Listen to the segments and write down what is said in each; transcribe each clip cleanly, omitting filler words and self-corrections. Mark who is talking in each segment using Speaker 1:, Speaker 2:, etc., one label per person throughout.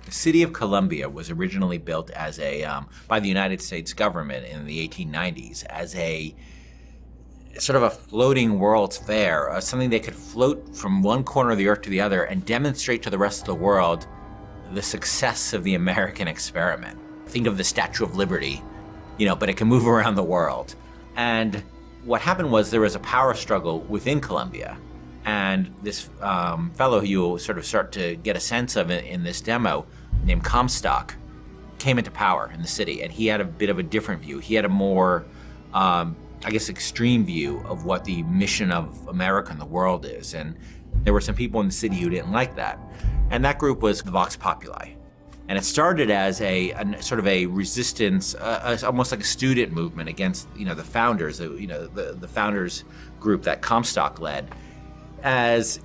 Speaker 1: The city of Columbia was originally built as by the United States government in the 1890s as a sort of a floating World's Fair, something that could float from one corner of the earth to the other and demonstrate to the rest of the world the success of the American experiment. Think of the Statue of Liberty, but it can move around the world. And what happened was there was a power struggle within Columbia. And this fellow who you'll sort of start to get a sense of in this demo, named Comstock, came into power in the city. And he had a bit of a different view. He had a more, extreme view of what the mission of America and the world is. And there were some people in the city who didn't like that. And that group was the Vox Populi. And it started as a sort of a resistance, almost like a student movement against, the founders, the founders group that Comstock led, as,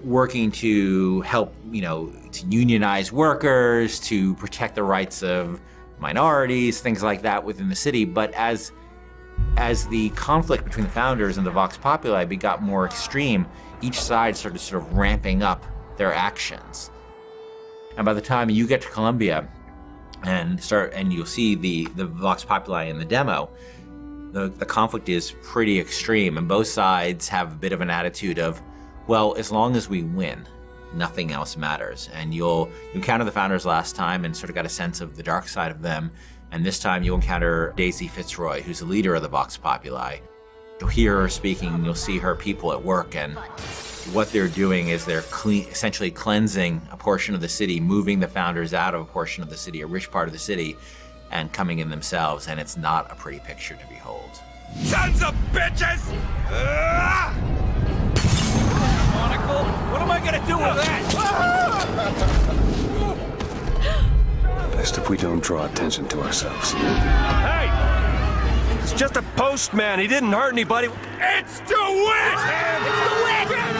Speaker 1: working to help, to unionize workers, to protect the rights of minorities, things like that within the city. But as the conflict between the founders and the Vox Populi got more extreme, each side started sort of ramping up their actions. And by the time you get to Columbia and you'll see the Vox Populi in the demo, the conflict is pretty extreme, and both sides have a bit of an attitude of, well, as long as we win, nothing else matters. And you encounter the founders last time and sort of got a sense of the dark side of them. And this time you'll encounter Daisy Fitzroy, who's the leader of the Vox Populi. You'll hear her speaking, and you'll see her people at work, and what they're doing is they're essentially cleansing a portion of the city, moving the founders out of a portion of the city, a rich part of the city, and coming in themselves, and it's not a pretty picture to behold.
Speaker 2: Sons of bitches!
Speaker 3: Monocle, what am I gonna do with that?
Speaker 4: Best if we don't draw attention to ourselves.
Speaker 2: Hey! It's just a postman. He didn't hurt anybody. It's DeWitt!
Speaker 3: It's DeWitt!